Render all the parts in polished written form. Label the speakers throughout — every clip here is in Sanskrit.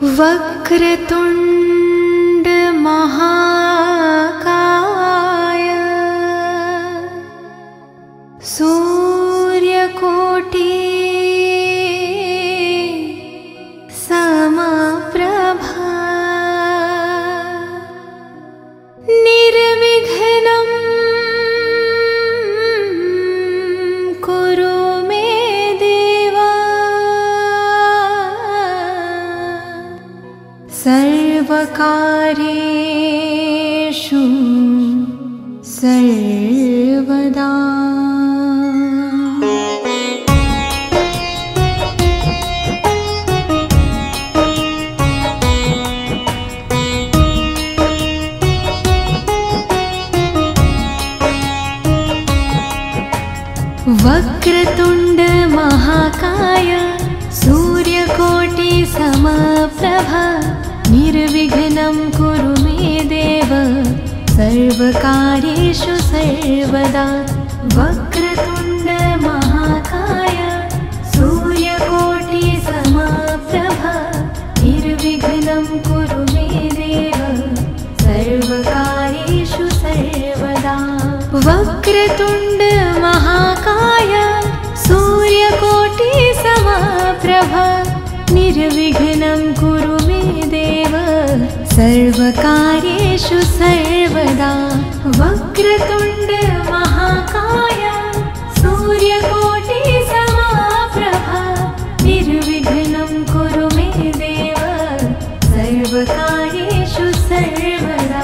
Speaker 1: वक्रतुण्ड महाकाय सूर्यकोटि समप्रभा निर्विघ्नं कुरु मे देव सर्वकार्येषु सर्वदा। वक्रतुण्ड महाकाय सूर्यकोटि समप्रभा निर्विघ्नं कुरु मे देव सर्वकार्येषु सर्वदा। वक्रतुण्ड महाकाय सूर्यकोटि समप्रभा निर्विघ्नं कुरु मे देव सर्वकार्येषु सर्वदा। वक्रतुण्ड महाकाय सूर्यकोटि समप्रभा निर्विघ्नं कुरु मे देव सर्वकार्येषु सर्वदा। वक्रतुण्ड महाकाय सूर्यकोटि समप्रभा निर्विघ्नं कुरु मे देव सर्वकार्येषु सर्वदा।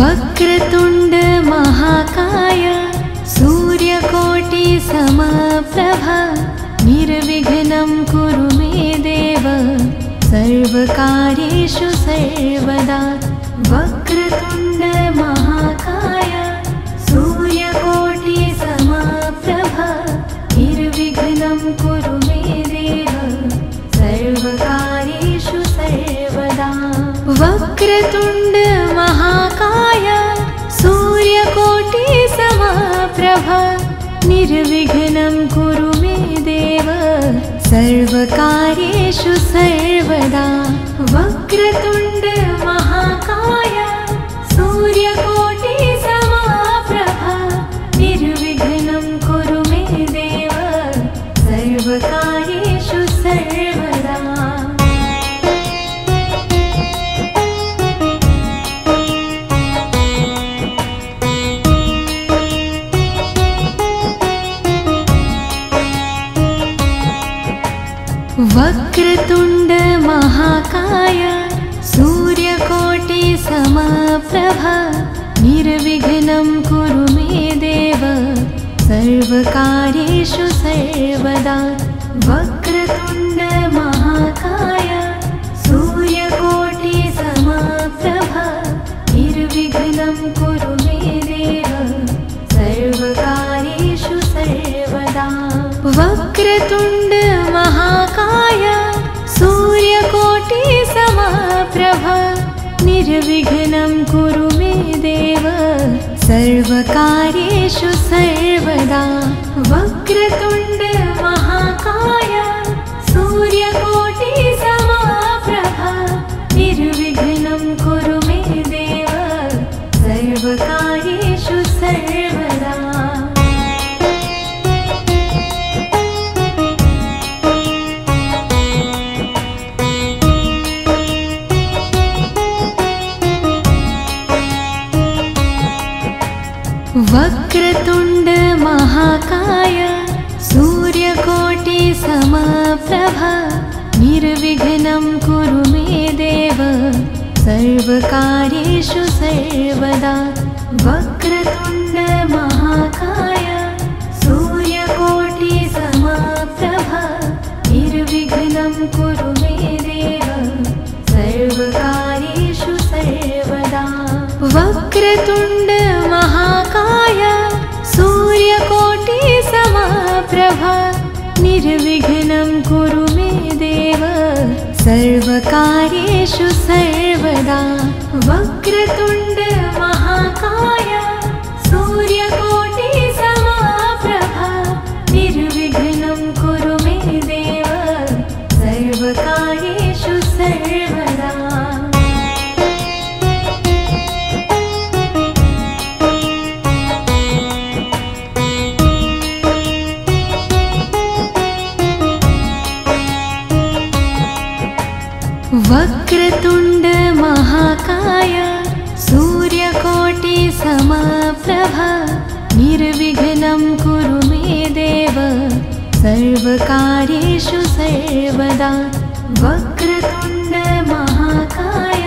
Speaker 1: वक्रतुण्ड महाकाय सूर्यकोटि समप्रभा निर्विघ्नं कुरु मे देव सर्वकार्येषु सर्वदा। वक्रतुण्ड महाकाय सूर्यकोटि समप्रभा निर्विघ्नं कुरु मे देव सर्वकार्येषु सर्वदा। वक्रतुण्ड महाकाय सूर्यकोटि समप्रभा निर्विघ्नं कुरु मे देव सर्वकार्येषु सर्वदा। वक्रतुण्ड महाकाय सूर्यकोटि समप्रभा निर्विघ्नं कुरु मे देव सर्वकार्येषु सर्वदा। वक्रतुण्ड महाकाय सूर्यकोटि समप्रभा निर्विघ्नं कुरु मे देव सर्वकार्येषु सर्वदा। वक्रतुण्ड महाकाय सूर्यकोटि समप्रभा निर्विघ्नं कुरु मे देव सर्वकार्येषु सर्वदा। वक्रतुण्ड महाकाय सूर्यकोटि समप्रभा निर्विघ्नं कुरु मे देव सर्वकार्येषु सर्वदा। वक्रतुण्ड महाकाय सूर्यकोटि समप्रभा निर्विघ्नं कुरु मे देव सर्वकार्येषु सर्वदा। वक्रतुण्ड महाकाय सूर्यकोटि समप्रभा निर्विघ्नं कुरु मे देव सर्वकार्येषु सर्वदा। वक्रतुण्ड महाकाय सूर्यकोटि समप्रभा निर्विघ्नं कुरु मे देव सर्वकार्येषु सर्वदा। वक्रतुण्ड महाकाय सूर्यकोटि समप्रभा निर्विघ्नं कुरु मे देव सर्वकार्येषु सर्वदा वक्रतुण्ड महाकाय सूर्यकोटि समप्रभा निर्विघ्नं कुरु मे देव सर्वकार्येषु सर्वदा। वक्रतुण्ड महाकाय सूर्यकोटि समप्रभा निर्विघ्नं कुरु मे देव सर्वकार्येषु सर्वदा। वक्रतुण्ड महाकाय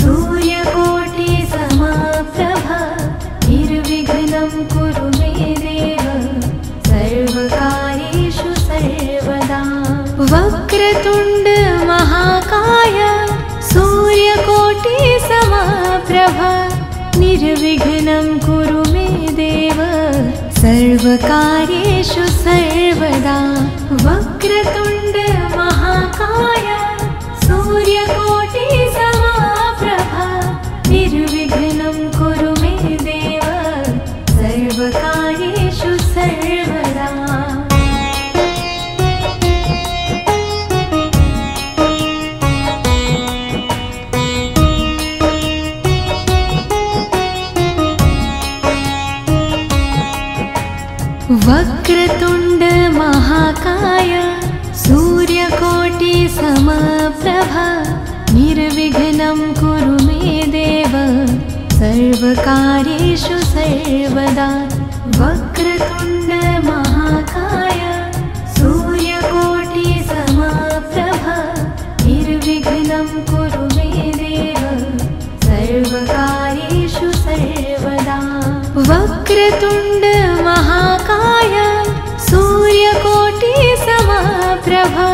Speaker 1: सूर्यकोटि समप्रभा निर्विघ्नं कुरु मे देव सर्वकार्येषु सर्वदा। वक्रतुण्ड महाकाय सूर्यकोटि समप्रभा निर्विघ्नं कुरु मे देव सर्वकार्येषु सर्वदा। वक्रतुण्ड महाकाय सूर्यकोटि समप्रभा निर्विघ्नं कुरु मे देव सर्वकार्येषु सर्वदा। वक्रतुण्ड महाकाय सूर्यकोटि समप्रभा निर्विघ्नं कुरु मे देव सर्वकार्येषु सर्वदा। वक्रतुण्ड महाकाय सूर्यकोटि समप्रभा निर्विघ्नं कुरु मे देव सर्वकार्येषु सर्वदा। वक्रतुण्ड महाकाय सूर्यकोटि समप्रभा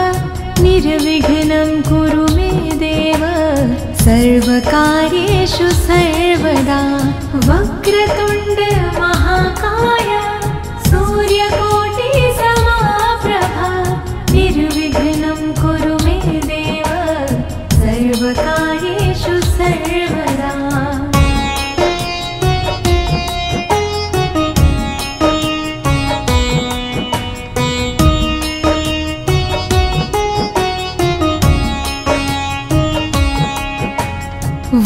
Speaker 1: निर्विघ्नं कुरु मे देव सर्वकार्येषु सर्वदा। वक्रतुण्ड महाकाय सूर्यकोटि समप्रभा निर्विघ्नं कुरु मे देव सर्वकार्येषु सर्वदा।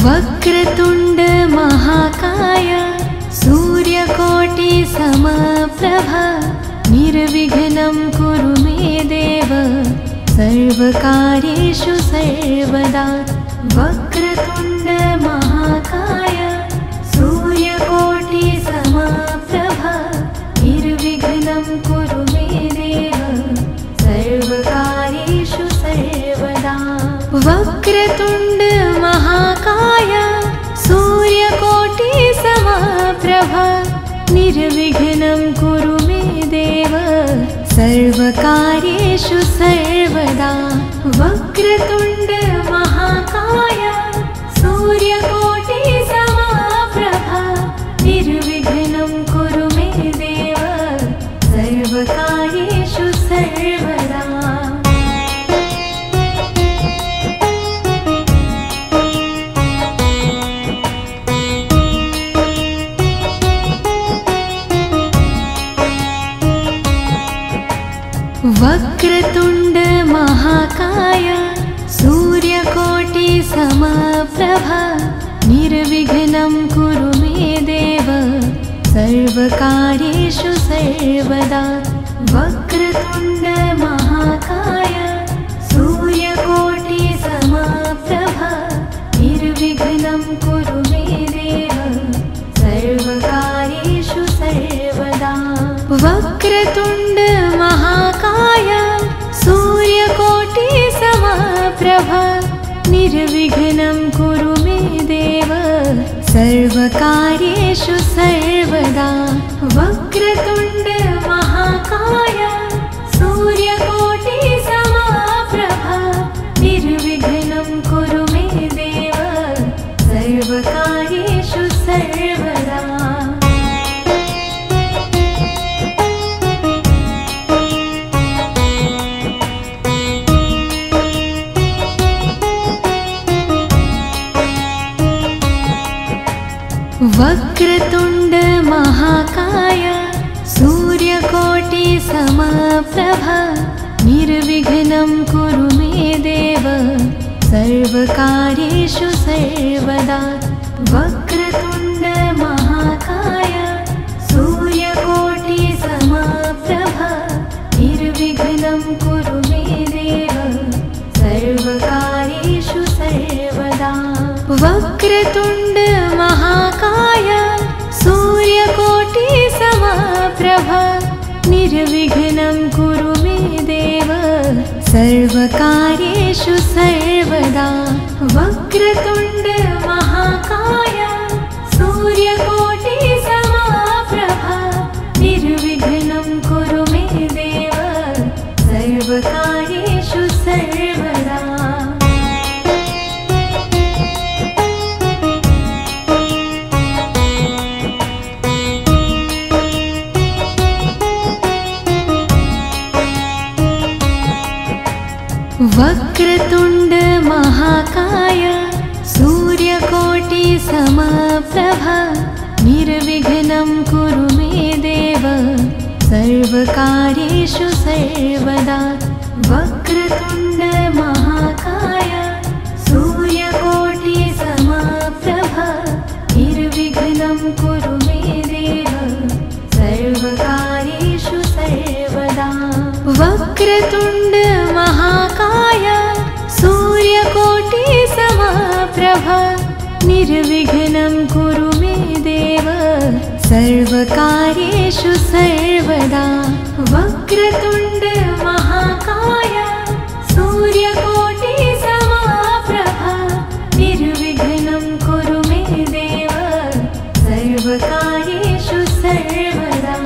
Speaker 1: वक्रतुण्ड महाकाय सूर्यकोटि समप्रभा निर्विघ्नं कुरु मे देव सर्वकार्येषु सर्वदा। वक्रतुण्ड महाकाय सूर्यकोटि समप्रभा निर्विघ्नं कुरु मे देव सर्वकार्येषु सर्वदा। वक्रतुण्ड महाकाय सूर्यकोटि समप्रभा निर्विघ्नं कुरु मे देव सर्वकार्येषु सर्वदा। वक्रतुण्ड महाकाय सूर्यकोटि समप्रभा निर्विघ्नं कुरु मे देव सर्वकार्येषु सर्वदा। वक्रतुण्ड महाकाय सूर्यकोटि समप्रभा निर्विघ्नं कुरु मे देव सर्वकार्येषु सर्वदा। वक्रतुण्ड महाकाय सूर्यकोटि समप्रभा निर्विघ्नं कुरु मे देव सर्वकार्येषु सर्वदा। वक्रतुण्ड महाकाय सूर्यकोटि समप्रभा निर्विघ्नं कुरु मे देव सर्वकार्येषु सर्वदा। वक्रतुण्ड महाकाय सूर्यकोटि समप्रभा निर्विघ्नं कुरु मे देव सर्वकार्येषु सर्वदा। वक्रतुण्ड महाकाय सूर्यकोटि समप्रभा निर्विघ्नं कुरु मे देव सर्वकार्येषु सर्वदा। वक्रतुण्ड महाकाय सूर्यकोटि समप्रभा निर्विघ्नं कुरु मे देव सर्वकार्येषु सर्वदा। वक्रतुण्ड महाकाय सूर्यकोटि समप्रभा निर्विघ्नं कुरु मे देव सर्वकार्येषु सर्वदा। वक्रतुण्ड महाकाय सूर्यकोटि समप्रभा निर्विघ्नं कुरु मे देव सर्वकार्येषु सर्वदा। वक्रतुण्ड महाकाय सूर्यकोटि समप्रभा निर्विघ्नं कुरु मे देव सर्वकार्येषु सर्वदा। वक्रतुण्ड महाकाय सूर्यकोटि समप्रभा निर्विघ्नं कुरु मे देव सर्वकार्येषु सर्वदा। वक्रतुण्ड महाकाय सूर्यकोटि समप्रभा निर्विघ्नं कुरु मे देव सर्वकार्येषु सर्वदा। वक्रतुण्ड महाकाय सूर्यकोटि समप्रभा निर्विघ्नं कुरु मे देव सर्वकार्येषु सर्वदा।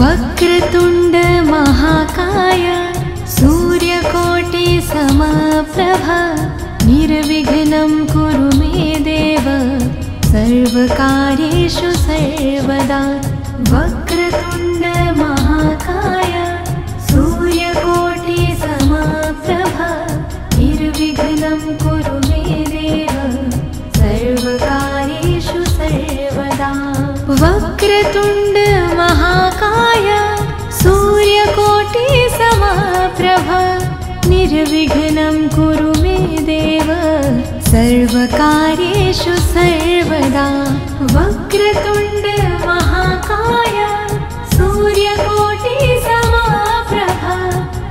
Speaker 1: वक्रतुण्ड महाकाय सूर्यकोटि समप्रभा निर्विघ्नं कुरु मे देव सर्वकार्येषु सर्वदा। वक्रतुण्ड महाकाय सूर्यकोटि समप्रभा निर्विघ्नं कुरु मे देव सर्वकार्येषु सर्वदा। वक्रतुण्ड महाकाय सूर्यकोटि समप्रभा निर्विघ्नं कुरु मे देव सर्वकार्येषु सर्वदा। वक्रतुण्ड महाकाय सूर्यकोटि समप्रभा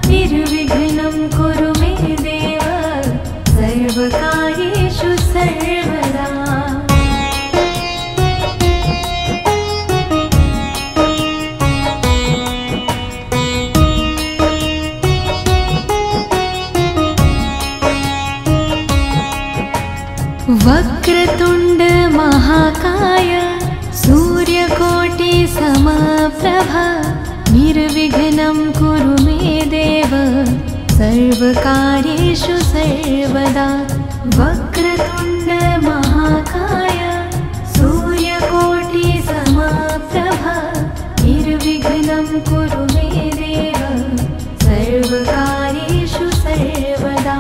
Speaker 1: निर्विघ्नं कुरु मे देव सर्वकार्येषु सर्वदा। वक्रतुण्ड महाकाय सूर्यकोटि समप्रभा निर्विघ्नं कुरु मे देव सर्वकार्येषु सर्वदा। वक्रतुण्ड महाकाय सूर्यकोटि समप्रभा निर्विघ्नं कुरु मे देव सर्वकार्येषु सर्वदा।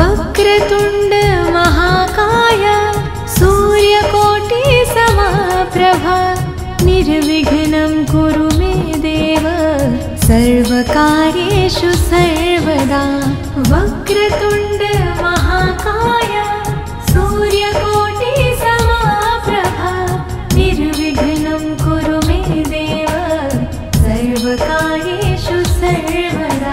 Speaker 1: वक्रतुण्ड महाकाय सूर्यकोटि समप्रभा निर्विघ्नं कुरु मे देव सर्वकार्येषु सर्वदा। वक्रतुण्ड महाकाय सूर्यकोटि समप्रभा निर्विघ्नं कुरु मे देव सर्वकार्येषु सर्वदा।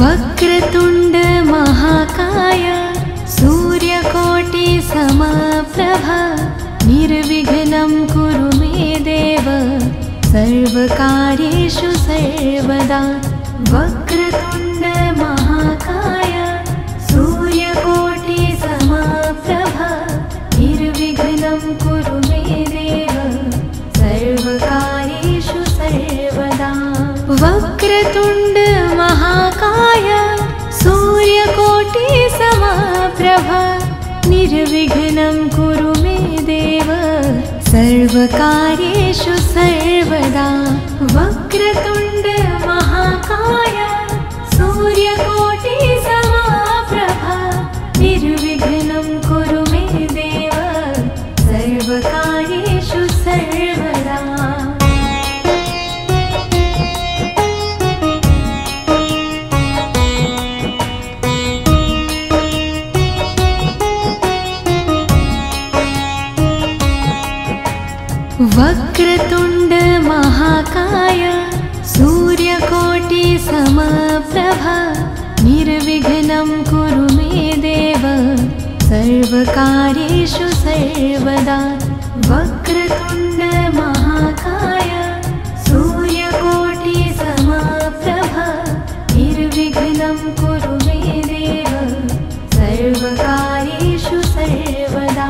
Speaker 1: वक्रतुण्ड महाकाय सूर्यकोटि समप्रभा निर्विघ्नं कुरु मे देव सर्वकार्येषु सर्वदा। वक्रतुण्ड महाकाय सूर्यकोटि समप्रभा निर्विघ्नं कुरु मे देव सर्वकार्येषु वक्रतुण्ड महाकाय सूर्यकोटि समप्रभ निर्विघ्नं कुरु मे देव सर्वकार्येषु सर्वदा। वक्रतुण्ड महाकाय सूर्यकोटि समप्रभ निर्विघ्नं कुरु मे देव सर्वकार्येषु सर्वदा। वक्रतुण्ड महाकाय सूर्यकोटि समप्रभ निर्विघ्नं कुरु मे देव सर्वकार्येषु सर्वदा। वक्रतुण्ड महाकाय सूर्यकोटि समप्रभ निर्विघ्नं कुरु मे देव सर्वकार्येषु सर्वदा।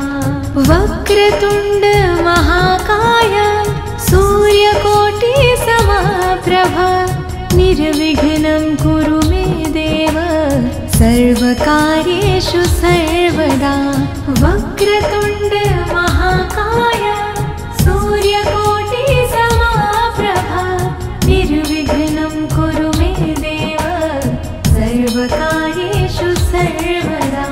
Speaker 1: वक्रतुण्ड महाकाय सूर्यकोटि समप्रभ निर्विघ्नं कुरु मे देव सर्वकार्येषु सर्वदा। वक्रतुण्ड महाकाय सूर्यकोटि समप्रभ निर्विघ्नं कुरु मे देव सर्वकार्येषु सर्वदा।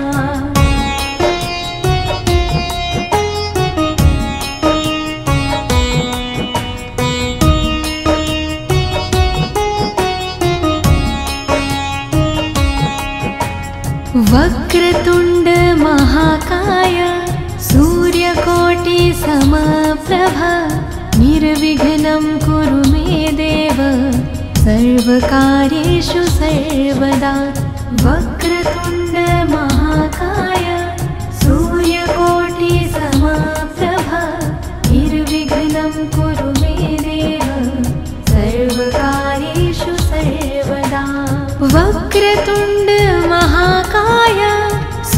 Speaker 1: वक्रतुण्ड महाकाय सूर्यकोटि समप्रभ निर्विघ्नं कुरु मे देव सर्वकार्येषु सर्वदा। वक्रतुण्ड महाकाय सूर्यकोटि समप्रभ निर्विघ्नं कुरु मे देव सर्वकार्येषु सर्वदा। वक्रतुण्ड महाकाय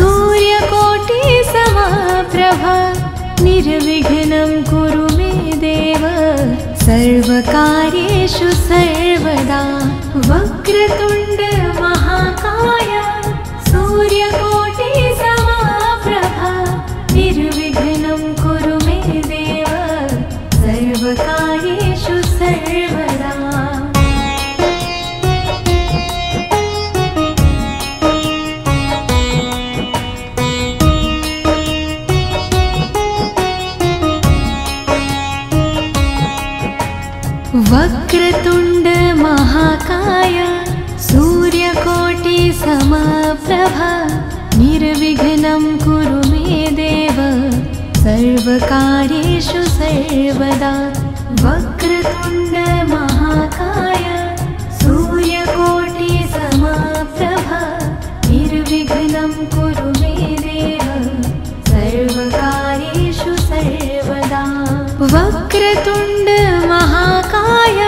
Speaker 1: सूर्यकोटि समप्रभ निर्विघ्नं कुरु मे देव सर्वकार्येषु सर्वदा। वक्रतुण्ड महाकाय सूर्यकोटि समप्रभ निर्विघ्नं कुरु मे देव सर्वकार्येषु सर्वदा। वक्रतुण्ड महाकाय सूर्यकोटि समप्रभ निर्विघ्नं कुरु मे देव सर्वकार्येषु सर्वदा। वक्रतुण्ड महाकाय सूर्यकोटि समप्रभ निर्विघ्नं कुरु मे देव सर्वकार्येषु सर्वदा। वक्रतुण्ड महाकाय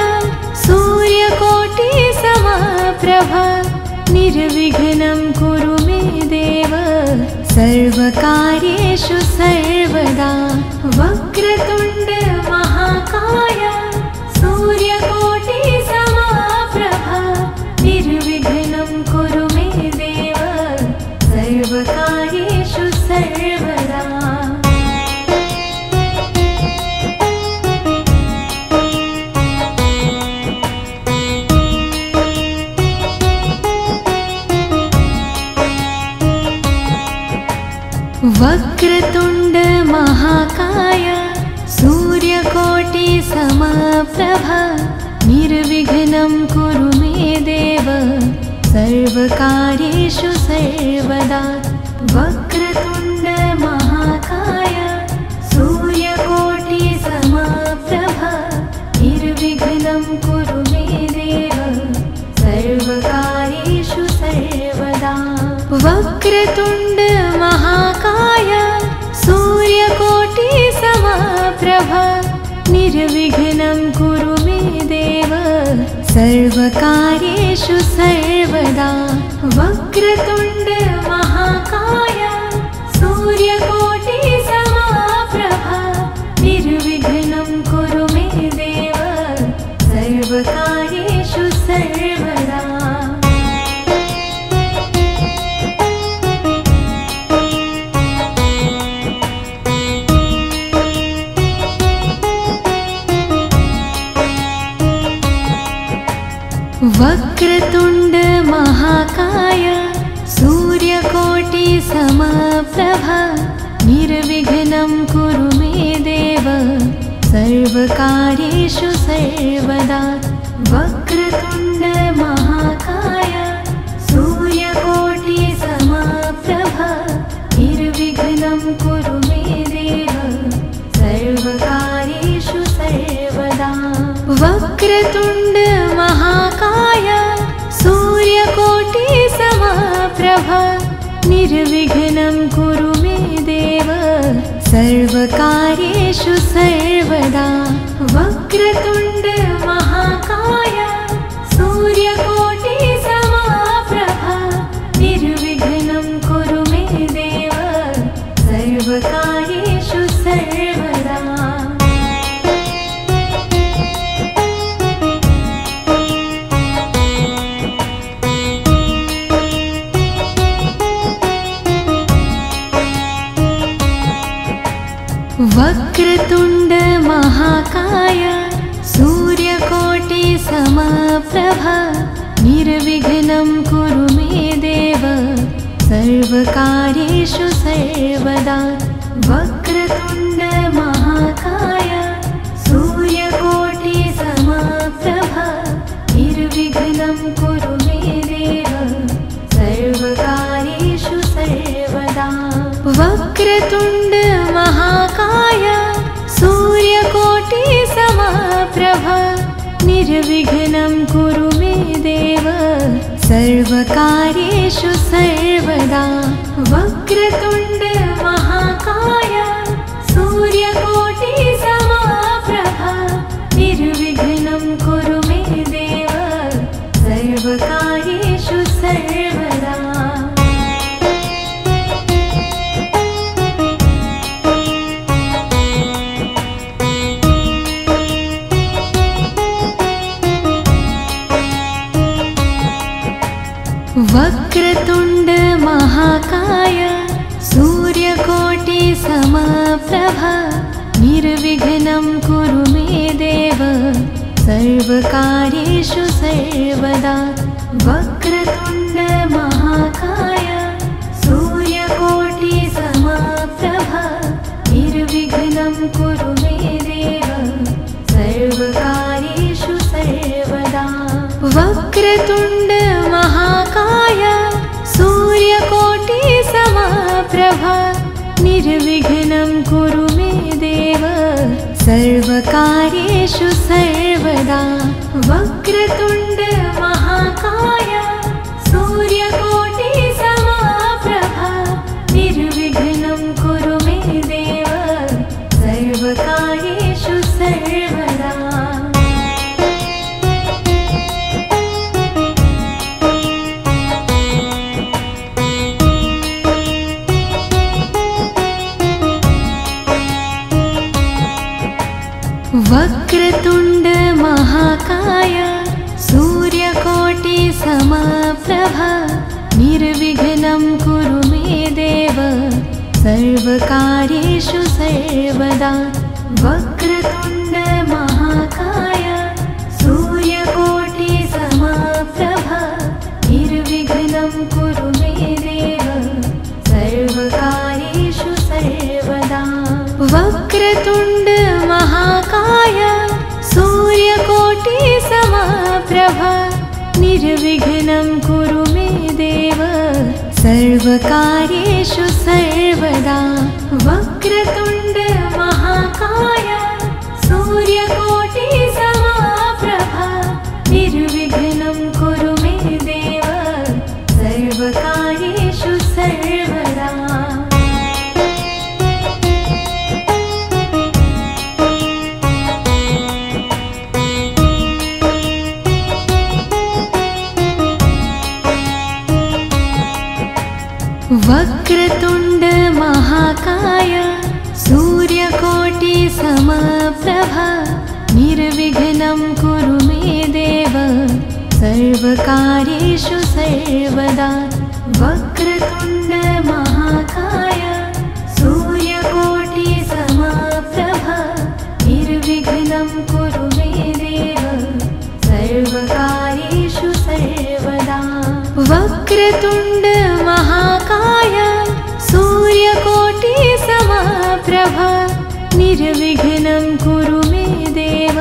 Speaker 1: सूर्यकोटि समप्रभ निर्विघ्नं कुरु मे देव सर्वकार्येषु सर्वदा। वक्रतुण्ड महाकाय सूर्यकोटि समप्रभ निर्विघ्नं कुरु मे देव सर्वकार्येषु सर्वदा। वक्रतुण्ड महाकाय सूर्यकोटि समप्रभ निर्विघ्नं कुरु मे देव सर्वकार्येषु सर्वदा। वक्रतुण्ड महाकाय सूर्यकोटि समप्रभ निर्विघ्नं कुरु मे देव सर्वकार्येषु सर्वदा। वक्रतुण्ड महाकाय सूर्यकोटि समप्रभ निर्विघ्नं कुरु मे देव सर्वकार्येषु सर्वदा। वक्रतुण्ड महाकाय सूर्यकोटि समप्रभ निर्विघ्नं कुरु मे देव सर्वकार्येषु सर्वदा। महाकाय सूर्यकोटिसमप्रभा निर्विघ्नं कुरु मे देव सर्वकार्येषु सर्वदा वक्रतुण्ड महाकाय सूर्यकोटिसमप्रभा निर्विघ्नं कुरु मे देव सर्वकार्येषु सर्वदा वक्रतुण्ड महाकाय सूर्यकोटिसमप्रभा निर्विघ्नं कुरु मे देव सर्वकार्येषु सर्वदा वक्रतुण्ड महाकाय सूर्यकोटिसमप्रभा निर्विघ्नं कुरु मे देव सर्वकार्येषु सर्वदा वक्रतुण्ड महाकाय सूर्यकोटिसमप्रभा निर्विघ्नं कुरु मे देव सर्वकार्येषु सर्वदा वक्रतुण्ड महाकाय सूर्यकोटिसमप्रभा निर्विघ्नं कुरु मे देव सर्वकार्येषु सर्वदा वक्रतुण्ड महाकाय सूर्यकोटिसमप्रभा निर्विघ्नं कुरु मे देव सर्वकार्येषु सर्वदा वक्रतुण्ड महाकाय सूर्यकोटिसमप्रभा निर्विघ्नं कुरु मे देव सर्वकार्येषु सर्वदा वक्रतुण्ड महाकाय सूर्यकोटिसमप्रभा निर्विघ्नं कुरु मे देव सर्वकार्येषु सर्वदा वक्रतुण्ड महाकाय सूर्यकोटिसमप्रभा निर्विघ्नं कुरु मे देव सर्वकार्येषु सर्वदा वक्रतुण्ड महाकाय सूर्यकोटिसमप्रभा निर्विघ्नं कुरु मे देव सर्वकार्येषु सर्वदा वक्रतुण्ड महाकाय सूर्यकोटिसमप्रभा निर्विघ्नं कुरु मे देव सर्वकार्येषु सर्वदा वक्रतुण्ड महाकाय सूर्यकोटिसमप्रभा निर्विघ्नं कुरु मे देव सर्वकार्येषु सर्वदा वक्रतुण्ड महाकाय सूर्यकोटिसमप्रभा निर्विघ्नं कुरु मे देव सर्वकार्येषु सर्वदा वक्रतुण्ड महाकाय सूर्यकोटिसमप्रभा निर्विघ्नं कुरु मे देव सर्वकार्येषु सर्वदा वक्रतुण्ड महाकाय सूर्यकोटिसमप्रभा निर्विघ्नं कुरु मे देव सर्वकार्येषु सर्वदा वक्रतुण्ड महाकाय सूर्यकोटिसमप्रभा निर्विघ्नं कुरु मे देव सर्वकार्येषु सर्वदा वक्रतुण्ड महाकाय सूर्यकोटिसमप्रभा निर्विघ्नं कुरु मे देव सर्वकार्येषु सर्वदा वक्रतुण्ड महाप्रभ निर्विघ्नं कुरु मे देव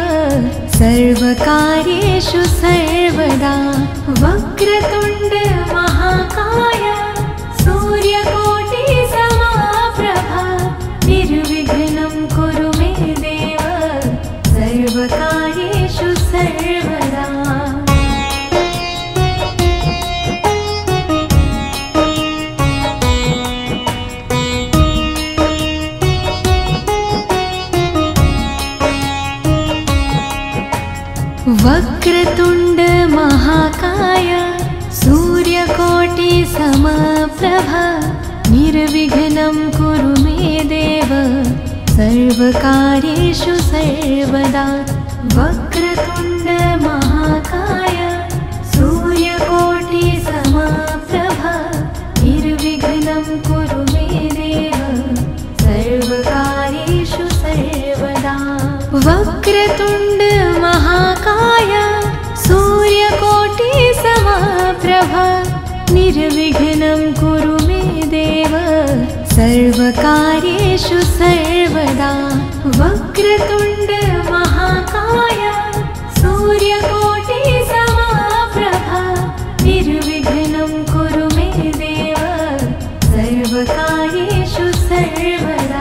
Speaker 1: सर्वकार्येषु सर्वदा वक्रतुण्ड महाकाय सूर्यकोटि समाप्रभा निर्विघ्नं कुरु मे देव सर्वकार्येषु सर्वदा वक्रतुण्ड महाकाय सूर्यकोटि समप्रभा निर्विघ्नं कुरु मे देव सर्वकार्येषु सर्वदा वक्रतुण्ड महाकाय सूर्यकोटि समप्रभा निर्विघ्नं कुरु मे देव सर्वकार्येषु सर्वदा वक्रतुण्ड महाकाय सूर्यकोटि समप्रभा निर्विघ्नं कुरु मे देव सर्वकार्येषु सर्वदा वक्रतुण्ड महाकाय सूर्यकोटि समप्रभा निर्विघ्नं कुरु मे देव सर्वकार्येषु सर्वदा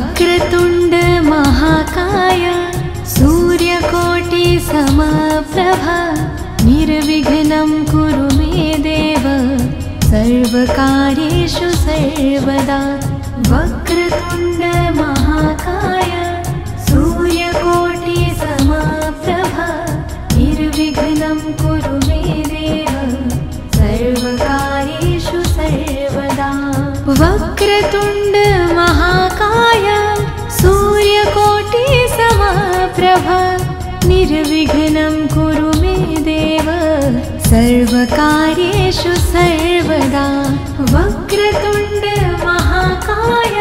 Speaker 1: वक्रतुण्ड महाकाय सूर्यकोटि समप्रभा निर्विघ्नं कुरु मे देव सर्वकार्येषु सर्वदा वक्रतुण्ड महाकाय सूर्यकोटि समप्रभा निर्विघ्नं कुरु मे देव सर्वकार्येषु सर्वदा वक्रतुण्ड महाकाय सूर्यकोटि समप्रभा निर्विघ्नं कुरु मे देव सर्वकार्येषु सर्वदा वक्रतुण्ड महाकाय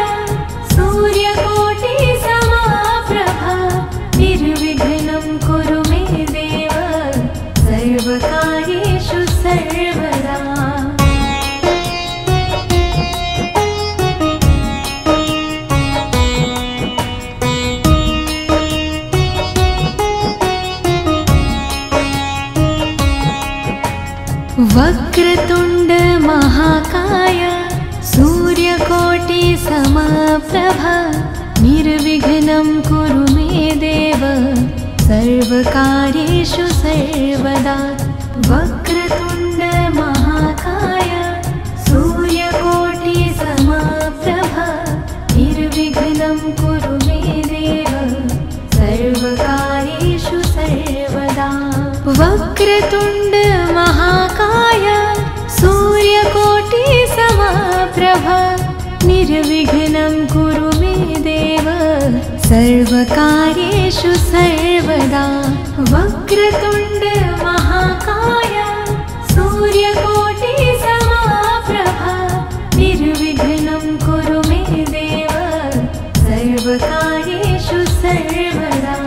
Speaker 1: सूर्यकोटि समप्रभा निर्विघ्नं कुरु मे देव सर्वकार्येषु सर्वदा वक्रतुण्ड महाकाय सूर्यकोटि समप्रभा निर्विघ्नं कुरु मे देव सर्वकार्येषु सर्वदा वक्रतुण्ड महाकाय सूर्यकोटि समप्रभा निर्विघ्नं कुरु मे देव सर्वकार्येषु सर्वदा वक्रतुण्ड महाकाय सूर्यकोटि समप्रभा निर्विघ्नं कुरु मे देव सर्वकार्येषु सर्वदा वक्रतुण्ड महाकाय सूर्यकोटि समप्रभा निर्विघ्नं कुरु मे देव सर्वकार्येषु सर्वदा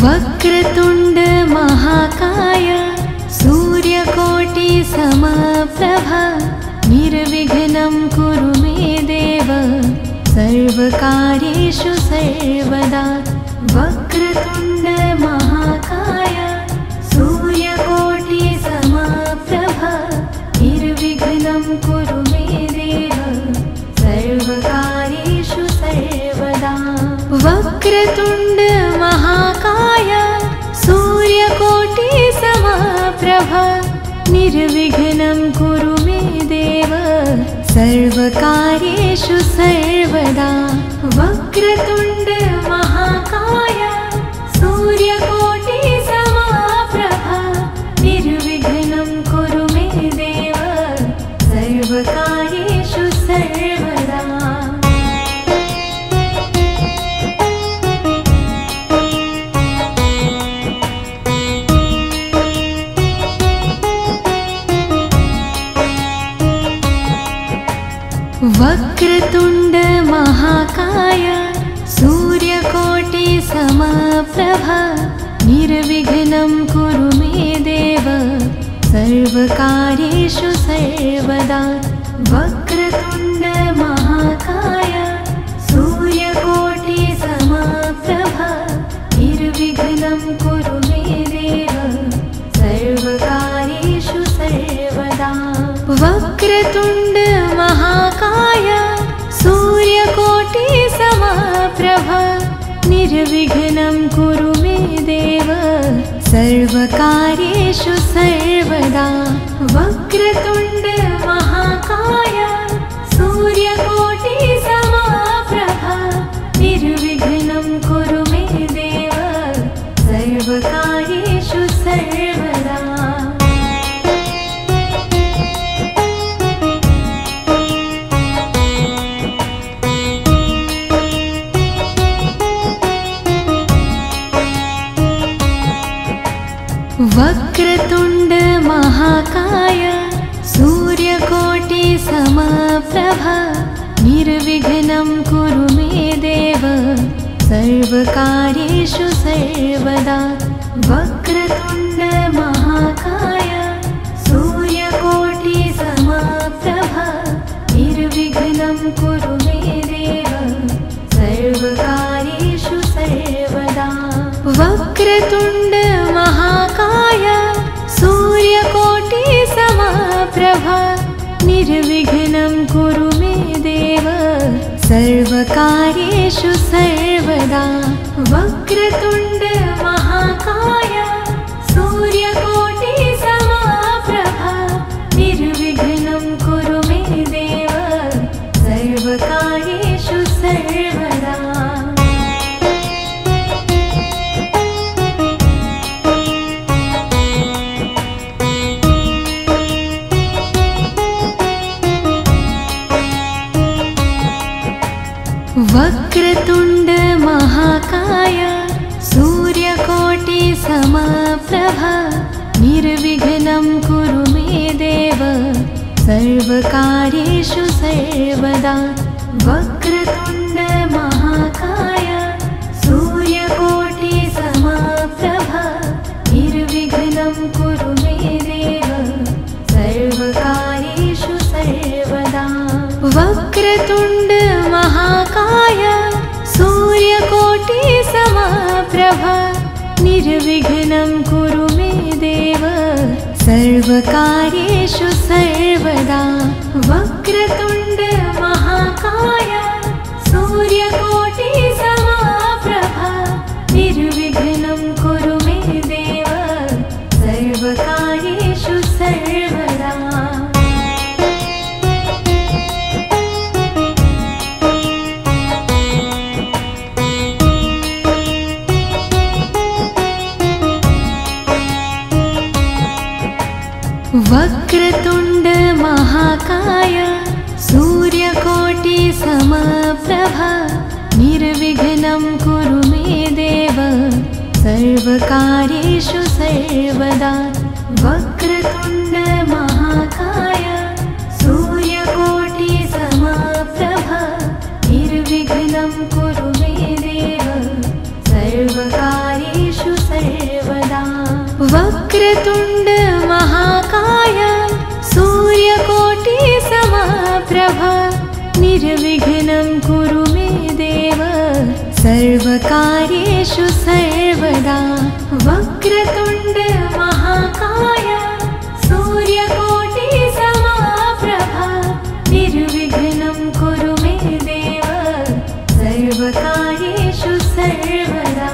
Speaker 1: वक्रतुण्ड महाकाय सूर्यकोटि समप्रभा निर्विघ्नं कुरु मे देव सर्वकार्येषु सर्वदा वक्रतुण्ड महाकाय सूर्यकोटि समप्रभा निर्विघ्नं कुरु मे देव सर्वकार्येषु सर्वदा वक्रतुण्ड महाकाय सूर्यकोटि समप्रभा निर्विघ्नं कुरु मे देव सर्वकार्येषु सर्वदा वक्रतुण्ड महाकाय सूर्यकोटि समप्रभा निर्विघ्नं कुरु मे देव सर्वकार्येषु सर्वदा निर्विघ्नं कुरु मे देव सर्वकार्येषु सर्वदा। वक्रतुण्ड महाकाय सूर्यकोटि समप्रभा निर्विघ्नं कुरु मे देव सर्वकार्येषु सर्वदा। वक्रतुण्ड महाकाय सूर्यकोटि समप्रभा निर्विघ्नं कुरु मे देव सर्वकार्येषु सर्वदा। वक्रतुण्ड महाकाय सूर्यकोटि समप्रभा निर्विघ्नं कुरु मे देव सर्वकार्येषु सर्वदा। वक्रतुण्ड महाकाय सूर्यकोटि समप्रभा निर्विघ्नं कुरु मे देव सर्वकार्येषु सर्वदा। वक्रतुण्ड महाकाय सूर्यकोटि समप्रभा निर्विघ्नं कुरु मे देव सर्वकार्येषु सर्वदा। वक्रतुण्ड महाकाय सूर्यकोटि समप्रभा निर्विघ्नं कुरु मे देव सर्वकार्येषु सर्वदा। वक्रतुण्ड महाकाय सूर्यकोटि समप्रभा निर्विघ्नं कुरु मे देव सर्वकार्येषु सर्वदा। वक्रतुण्ड महाकाय सूर्यकोटि समप्रभा निर्विघ्नं कुरु मे देव सर्वकार्येषु सर्वदा। वक्रतुण्ड महाकाय सूर्यकोटि समप्रभा निर्विघ्नं कुरु मे देव सर्वकार्येषु सर्वदा। वक्रतुण्ड महाकाय सूर्यकोटि समप्रभा निर्विघ्नं कुरु मे देव सर्वकार्येषु सर्वदा। वक्रतुण्ड महाकाय सूर्यकोटि समप्रभा निर्विघ्नं कुरु मे देव सर्वकार्येषु सर्वदा। वक्रतुण्ड महाकाय सूर्यकोटि समप्रभा निर्विघ्नं कुरु मे देव सर्वकार्येषु सर्वदा। वक्रतुण्ड महाकाय सूर्यकोटि समप्रभा निर्विघ्नं कुरु मे देव सर्वकार्येषु सर्वदा। वक्रतुण्ड महाकाय सूर्यकोटि समप्रभा निर्विघ्नं कुरु मे देव सर्वकार्येषु सर्वदा। वक्रतुण्ड महाकाय सूर्यकोटि समप्रभा निर्विघ्नं कुरु मे देव सर्वकार्येषु सर्वदा।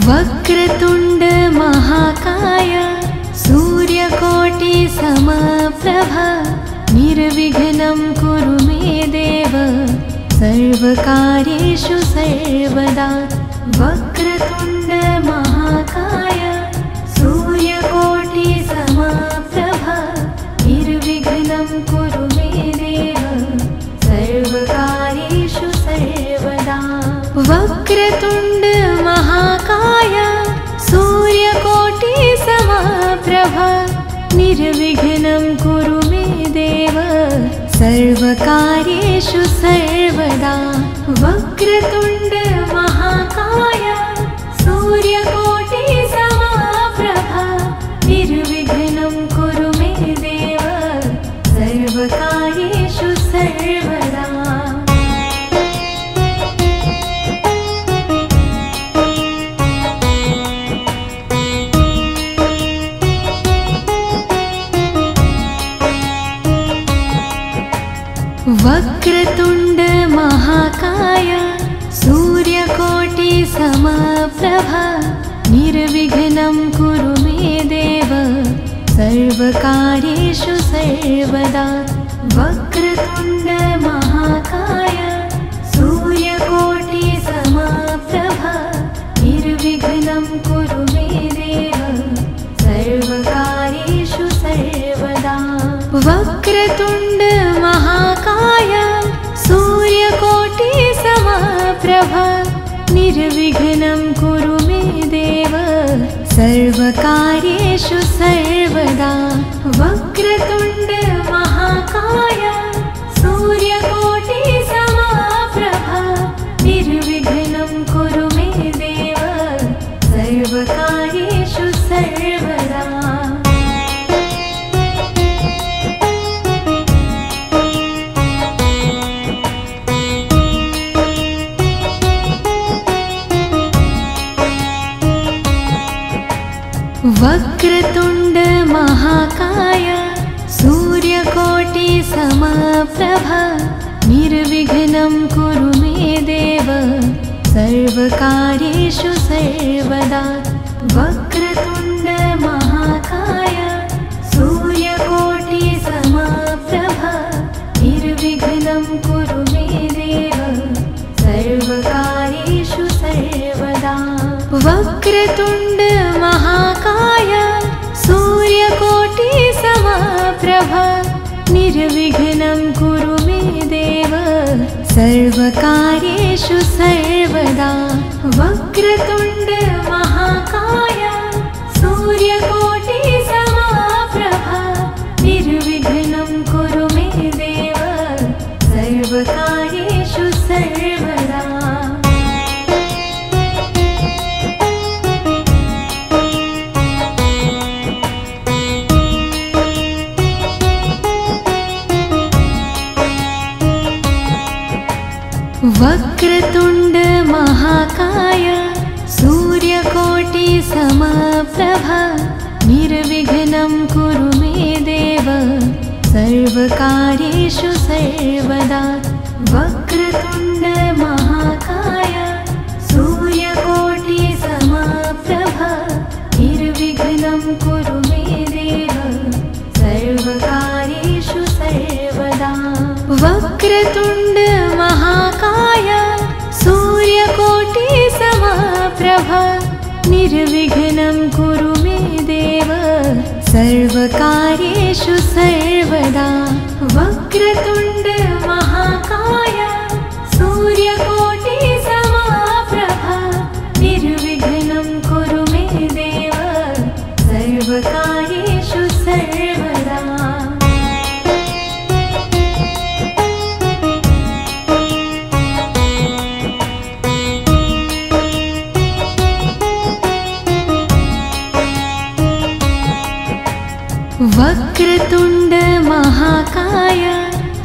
Speaker 1: वक्रतुण्ड महाकाय सूर्यकोटि समप्रभा निर्विघ्नं कुरु मे देव सर्वकार्येषु सर्वदा। वक्रतुण्ड महाकाय सूर्यकोटि समप्रभा निर्विघ्नं कुरु मे देव सर्वकार्येषु सर्वदा। वक्रतुण्ड महाकाय सूर्यकोटि समप्रभा प्रभ निर्विघ्नं कुरु मे देव सर्वकार्येषु सर्वदा वक्रतुण्ड महाकाय सूर्यकोटि समप्रभ निर्विघ्नं कुरु मे देव सर्वकार्येषु सर्वदा वक्रतुण्ड महाकाय सूर्यकोटि समप्रभ निर्विघ्नं कुरु मे देव सर्वकार्येषु सर्वदा वक्रतुण्ड महाकाय सूर्यकोटि समप्रभ निर्विघ्नं कुरु मे देव सर्वकार्येषु सर्वदा वक्रतुण्ड महाकाय सूर्यकोटि समप्रभ निर्विघ्नं कुरु मे देव सर्वकार्येषु सर्वदा वक्रतुण्ड महाकाय सूर्यकोटि समप्रभ निर्विघ्नं कुरु मे देव सर्वकार्येषु सर्वदा वक्रतुण्ड महाकाय सूर्यकोटि समप्रभ निर्विघ्नं कुरु मे देव सर्वकार्येषु सर्वदा वक्रतुण्ड महाकाय सूर्यकोटि समप्रभ निर्विघ्नं कुरु मे देव सर्वकार्येषु सर्वदा वक्रतुण्ड महाकाय सूर्यकोटि समप्रभ निर्विघ्नं कुरु मे देव सर्वकार्येषु सर्वदा वक्रतुण्ड महाकाय सूर्यकोटि समप्रभ निर्विघ्नं कुरु मे देव सर्वकार्येषु सर्वदा वक्रतुण्ड महाकाय सूर्यकोटि समप्रभ निर्विघ्नं कुरु मे देव सर्वकार्येषु सर्वदा वक्रतुण्ड महाकाय सूर्यकोटि समप्रभ निर्विघ्नं कुरु मे देव सर्वकार्येषु सर्वदा वक्रतुण्ड महाकाय सूर्यकोटि समप्रभ निर्विघ्नं कुरु मे देव सर्वकार्येषु सर्वदा वक्रतुण्ड महाकाय सूर्यकोटि समप्रभ निर्विघ्नं कुरु मे देव सर्वकार्येषु सर्वदा वक्रतुण्ड महाकाय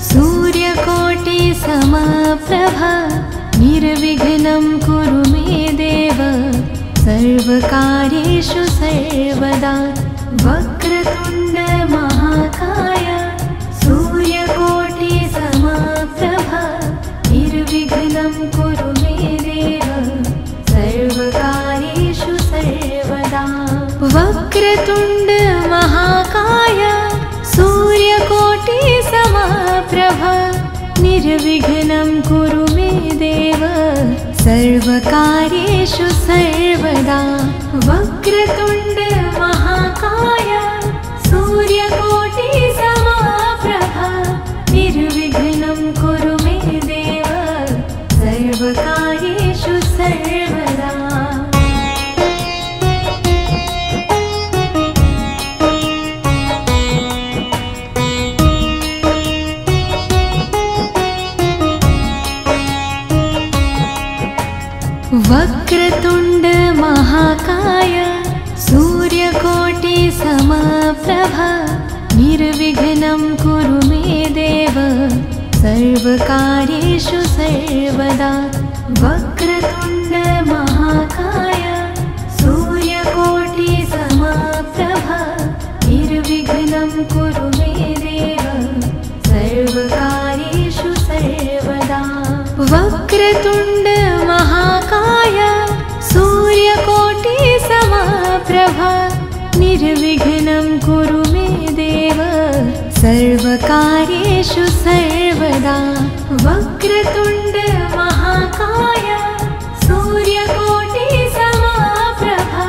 Speaker 1: सूर्यकोटि समप्रभ निर्विघ्नं कुरु मे देव सर्वकार्येषु सर्वदा वक्रतुण्ड महाकाय सूर्यकोटि समप्रभ निर्विघ्नं कुरु मे देव सर्वकार्येषु सर्वदा वक्रतुण्ड महाकाय सूर्यकोटि समप्रभ निर्विघ्नं कुरु मे देव सर्वकार्येषु सर्वदा वक्रतुण्ड महाकाय सूर्यकोटि समप्रभ निर्विघ्नं कुरु मे देव सर्वकार्येषु सर्वदा समप्रभा निर्विघ्नं कुरु मे देव सर्वकार्येषु सर्वदा वक्रतुण्ड महाकाय सूर्यकोटि समप्रभा निर्विघ्नं कुरु मे देव सर्वकार्येषु सर्वदा वक्रतुण्ड महाकाय सूर्यकोटि समप्रभा निर्विघ्नं कुरु मे देव सर्वकार्येषु सर्वदा वक्रतुण्ड महाकाय सूर्यकोटि समप्रभा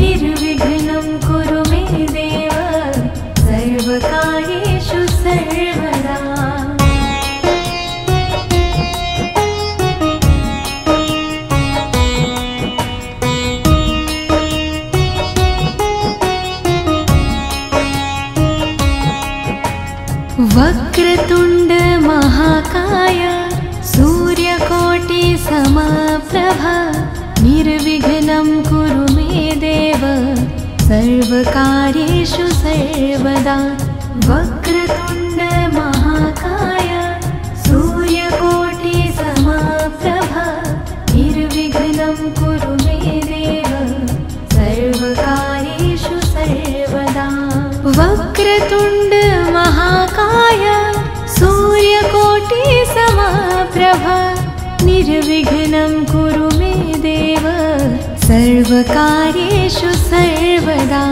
Speaker 1: निर्विघ्नं कुरु मे देव सर्वकार्येषु सर्वदा वक्रतुण्ड महाकाय सूर्यकोटि समप्रभा निर्विघ्नं कुरु मे देव सर्वकार्येषु सर्वदा वक्रतुण्ड महाकाय सूर्यकोटि समप्रभा निर्विघ्नं कुरु मे देव सर्वकार्येषु सर्वदा वक्रतुण्ड महाकाय सूर्यकोटि समप्रभा निर्विघ्नं कुरु मे देव सर्वकार्येषु सर्वदा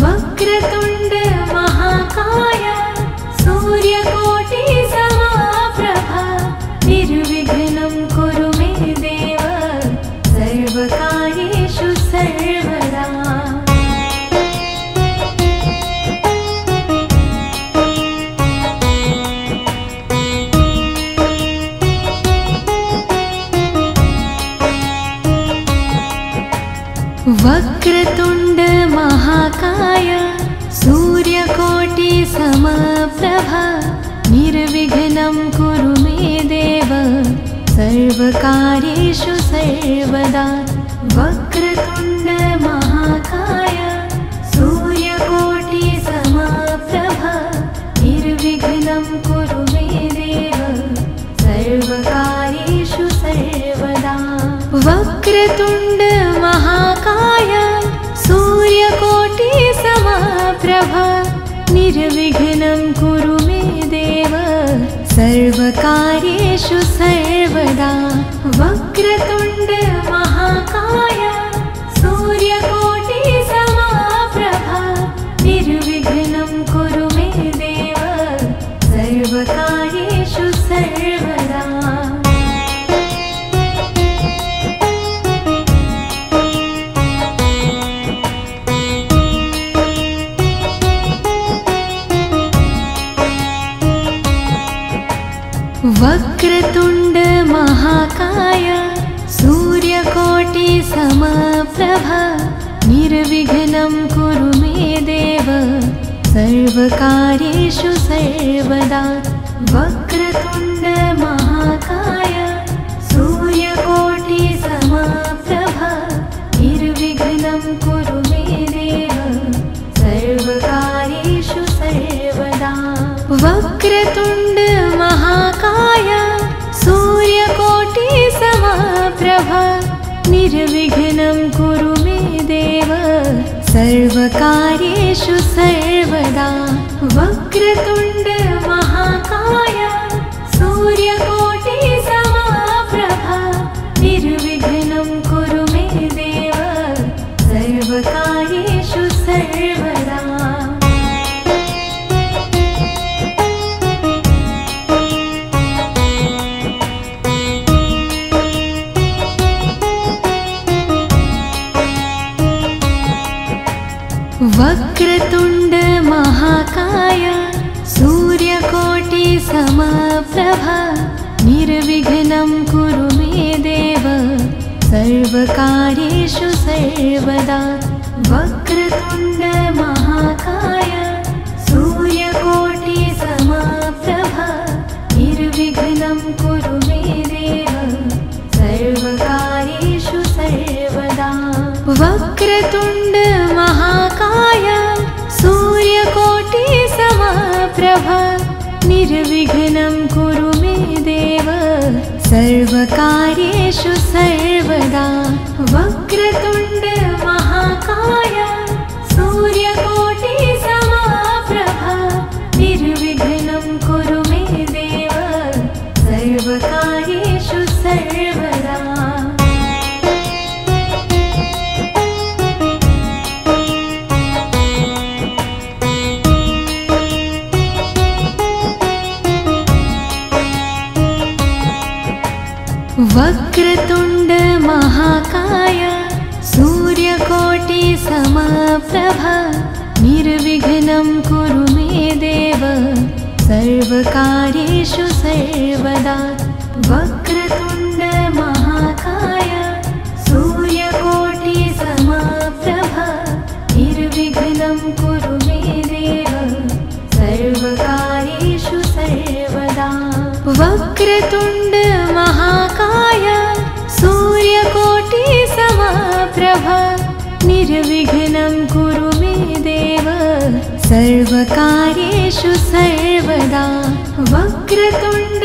Speaker 1: वक्रतुण्ड महाकाय सूर्यकोटि समप्रभा निर्विघ्नं कुरु मे देव सर्वकार्येषु सर्वदा वक्रतुण्ड महाकाय सूर्यकोटि समप्रभा निर्विघ्नं कुरु मे देव सर्वकार्येषु सर्वदा वक्रतुण्ड महाकाय सूर्यकोटि समप्रभा निर्विघ्नं कुरु मे देव सर्वकार्येषु सर्वदा वक्रतुण्ड महाकाय सूर्यकोटि समप्रभा निर्विघ्नं कुरु मे देव सर्वकार्येषु सर्वदा वक्रतुण्ड महाकाय सूर्यकोटि समप्रभा निर्विघ्नं कुरु मे देव सर्वकार्येषु सर्वदा वक्रतुण्ड महाकाय सूर्यकोटि समप्रभा निर्विघ्नं कुरु मे देव सर्वकार्येषु सर्वदा वक्रतुण्ड महाकाय सूर्यकोटि समप्रभा निर्विघ्नं कुरु मे देव सर्वकार्येषु सर्वदा वक्रतुण्ड महाकाय सूर्यकोटि समप्रभा निर्विघ्नं कुरु मे देव सर्वकार्येषु सर्वदा वक्रतुण्ड महाकाय सूर्यकोटि समप्रभा निर्विघ्नं कुरु मे देव सर्वकार्येषु सर्वदा वक्रतुण्ड महाकाय सूर्यकोटि समप्रभा निर्विघ्नं कुरु मे देव सर्वकार्येषु सर्वदा वक्रतुण्ड महाकाय सूर्यकोटि समप्रभा निर्विघ्नं कुरु मे देव सर्वकार्येषु सर्वदा वक्रतुण्ड महाकाय निर्विघ्नं कुरु मे देव सर्वकार्येषु सर्वदा वक्रतुण्ड महाकाय सूर्यकोटि समाप्रभा निर्विघ्नं कुरु मे देव सर्वकार्येषु सर्वदा वक्रतुण्ड महाकाय सूर्यकोटि समप्रभा निर्विघ्नं कुरु मे देव सर्वकार्येषु सर्वदा वक्रतुण्ड महाकाय सूर्यकोटि समप्रभा निर्विघ्नं कुरु मे देव सर्वकार्येषु सर्वदा वक्रतुण्ड महाकाय सूर्यकोटि समप्रभा निर्विघ्नं कुरु मे देव सर्वकार्येषु सर्वदा वक्रतुण्ड